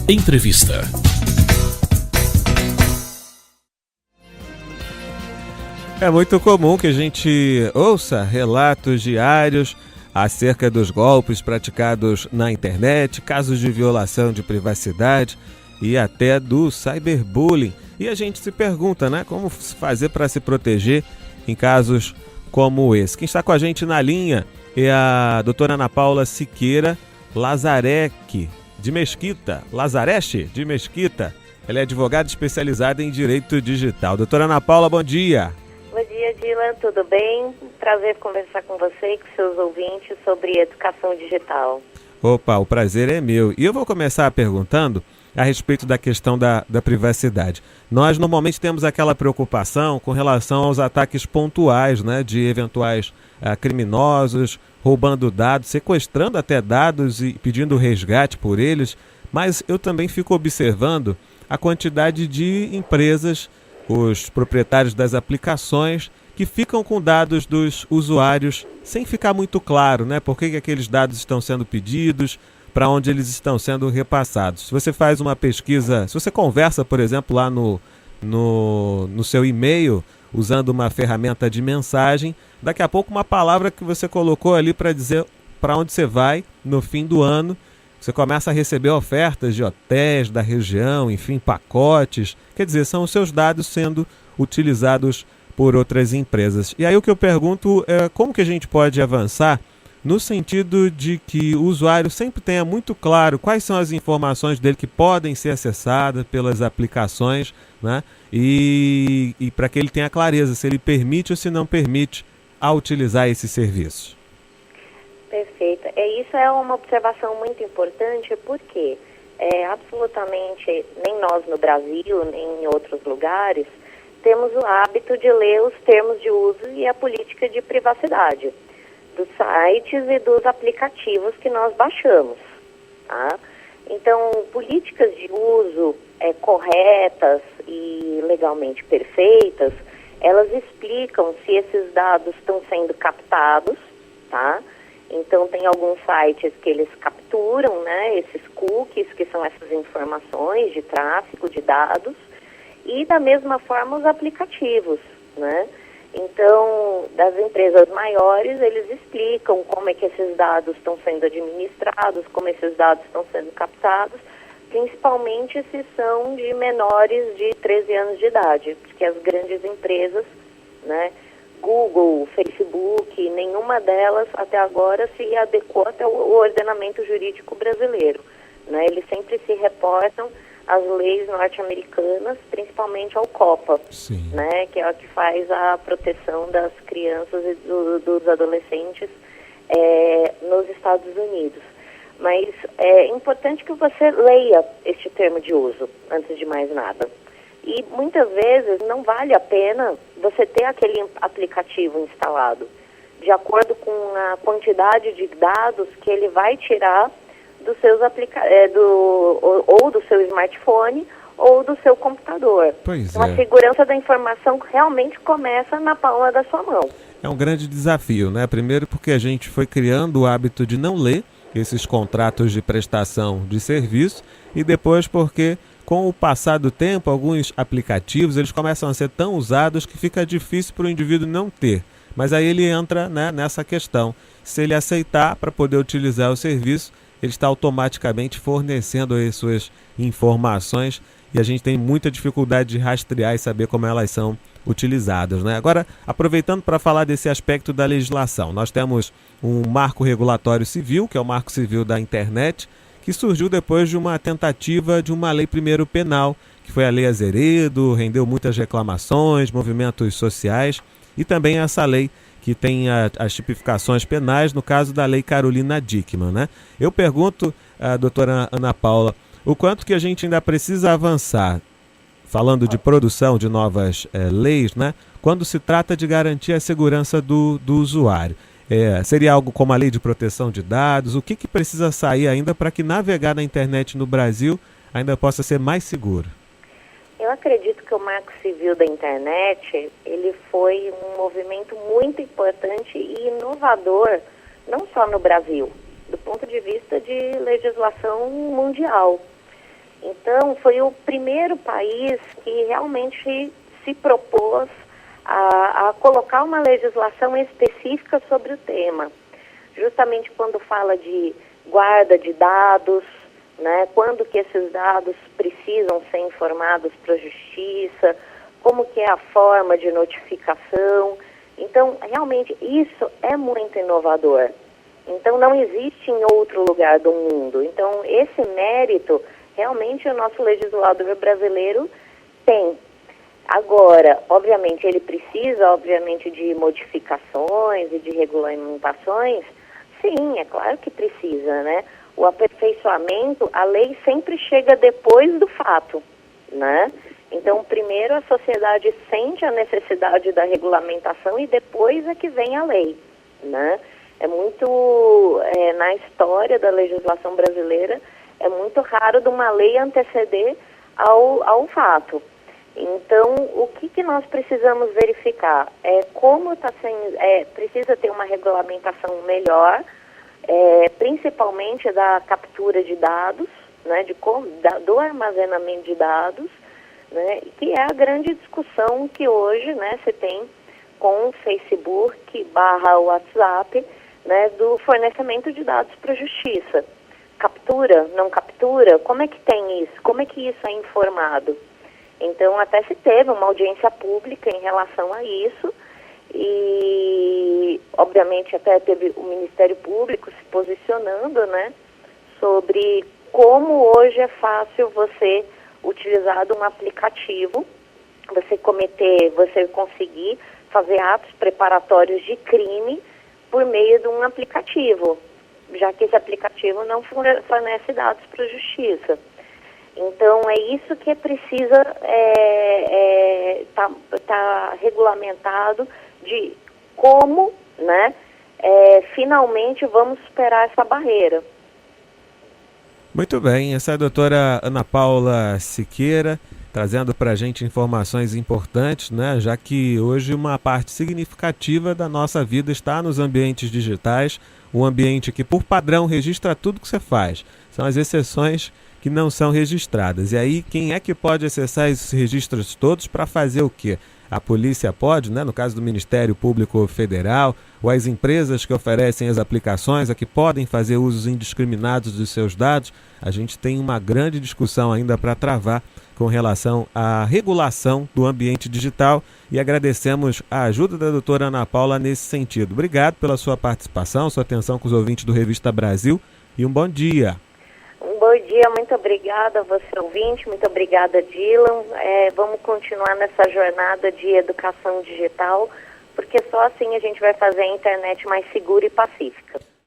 Entrevista. É muito comum que a gente ouça relatos diários acerca dos golpes praticados na internet, casos de violação de privacidade e até do cyberbullying. E a gente se pergunta, né, como fazer para se proteger em casos como esse. Quem está com a gente na linha é a doutora Ana Paula Siqueira Lazarete de Mesquita. Ela é advogada especializada em direito digital. Doutora Ana Paula, bom dia. Bom dia, Dylan, tudo bem? Prazer conversar com você e com seus ouvintes sobre educação digital. Opa, o prazer é meu. E eu vou começar perguntando a respeito da questão da privacidade. Nós normalmente temos aquela preocupação com relação aos ataques pontuais, né, de eventuais criminosos roubando dados, sequestrando até dados e pedindo resgate por eles, mas eu também fico observando a quantidade de empresas, os proprietários das aplicações, que ficam com dados dos usuários sem ficar muito claro, né, por que aqueles dados estão sendo pedidos, para onde eles estão sendo repassados. Se você faz uma pesquisa, se você conversa, por exemplo, lá no seu e-mail, usando uma ferramenta de mensagem, daqui a pouco uma palavra que você colocou ali para dizer para onde você vai no fim do ano, você começa a receber ofertas de hotéis da região, enfim, pacotes. Quer dizer, são os seus dados sendo utilizados por outras empresas. E aí o que eu pergunto é como que a gente pode avançar no sentido de que o usuário sempre tenha muito claro quais são as informações dele que podem ser acessadas pelas aplicações, né? E para que ele tenha clareza se ele permite ou se não permite ao utilizar esses serviços. Perfeito. Isso é uma observação muito importante porque absolutamente nem nós no Brasil, nem em outros lugares, temos o hábito de ler os termos de uso e a política de privacidade dos sites e dos aplicativos que nós baixamos, tá? Então, políticas de uso corretas e legalmente perfeitas, elas explicam se esses dados estão sendo captados, tá? Então, tem alguns sites que eles capturam, né, esses cookies, que são essas informações de tráfego de dados, e da mesma forma os aplicativos, né? Então, das empresas maiores, eles explicam como é que esses dados estão sendo administrados, como esses dados estão sendo captados, principalmente se são de menores de 13 anos de idade, porque as grandes empresas, né, Google, Facebook, nenhuma delas até agora se adequou até o ordenamento jurídico brasileiro, né? Eles sempre se reportam às leis norte-americanas, principalmente ao COPPA, né, que é o que faz a proteção das crianças e dos adolescentes nos Estados Unidos. Mas é importante que você leia este termo de uso, antes de mais nada. E muitas vezes não vale a pena você ter aquele aplicativo instalado, de acordo com a quantidade de dados que ele vai tirar dos seus ou do seu smartphone ou do seu computador. Então, a segurança da informação realmente começa na palma da sua mão. É um grande desafio, né? Primeiro porque a gente foi criando o hábito de não ler esses contratos de prestação de serviço e depois porque com o passar do tempo alguns aplicativos eles começam a ser tão usados que fica difícil para o indivíduo não ter. Mas aí ele entra, né, nessa questão. Se ele aceitar para poder utilizar o serviço, ele está automaticamente fornecendo as suas informações e a gente tem muita dificuldade de rastrear e saber como elas são utilizadas, né? Agora, aproveitando para falar desse aspecto da legislação, nós temos um marco regulatório civil, que é o Marco Civil da Internet, que surgiu depois de uma tentativa de uma lei primeiro penal, que foi a Lei Azeredo, rendeu muitas reclamações, movimentos sociais, e também essa lei que tem as tipificações penais, no caso da Lei Carolina Dickmann, né? Eu pergunto à doutora Ana Paula, o quanto que a gente ainda precisa avançar, falando de produção de novas leis, né? Quando se trata de garantir a segurança do usuário. Seria algo como a Lei de Proteção de Dados? O que precisa sair ainda para que navegar na internet no Brasil ainda possa ser mais seguro? Eu acredito que o Marco Civil da Internet, ele foi um movimento muito importante e inovador, não só no Brasil, do ponto de vista de legislação mundial. Então, foi o primeiro país que realmente se propôs a colocar uma legislação específica sobre o tema. Justamente quando fala de guarda de dados, né, quando que esses dados precisam ser informados para a justiça, como que é a forma de notificação. Então, realmente, isso é muito inovador. Então, não existe em outro lugar do mundo. Então, esse mérito, realmente, o nosso legislador brasileiro tem. Agora, obviamente, ele precisa, obviamente, de modificações e de regulamentações. Sim, é claro que precisa, né? O aperfeiçoamento, a lei sempre chega depois do fato, né? Então, primeiro a sociedade sente a necessidade da regulamentação e depois é que vem a lei, né? É muito, na história da legislação brasileira, é muito raro de uma lei anteceder ao fato. Então, o que nós precisamos verificar? Como está sendo, precisa ter uma regulamentação melhor, principalmente da captura de dados, né, do armazenamento de dados, né, que é a grande discussão que hoje, né, se tem com o Facebook / WhatsApp, né, do fornecimento de dados para a justiça. Captura, não captura? Como é que tem isso? Como é que isso é informado? Então, até se teve uma audiência pública em relação a isso e, obviamente, até teve o Ministério Público se posicionando, né, sobre como hoje é fácil você utilizar um aplicativo, você conseguir fazer atos preparatórios de crime por meio de um aplicativo, já que esse aplicativo não fornece dados para a justiça. Então, é isso que precisa tá regulamentado de como, né, finalmente vamos superar essa barreira. Muito bem, essa é a doutora Ana Paula Siqueira, trazendo para a gente informações importantes, né? Já que hoje uma parte significativa da nossa vida está nos ambientes digitais, um ambiente que, por padrão, registra tudo que você faz. São as exceções que não são registradas. E aí, quem é que pode acessar esses registros todos para fazer o quê? A polícia pode, né? No caso do Ministério Público Federal, ou as empresas que oferecem as aplicações, a que podem fazer usos indiscriminados dos seus dados. A gente tem uma grande discussão ainda para travar com relação à regulação do ambiente digital e agradecemos a ajuda da doutora Ana Paula nesse sentido. Obrigado pela sua participação, sua atenção com os ouvintes do Revista Brasil e um bom dia. Um bom dia, muito obrigada a você ouvinte, muito obrigada Dylan. Vamos continuar nessa jornada de educação digital, porque só assim a gente vai fazer a internet mais segura e pacífica.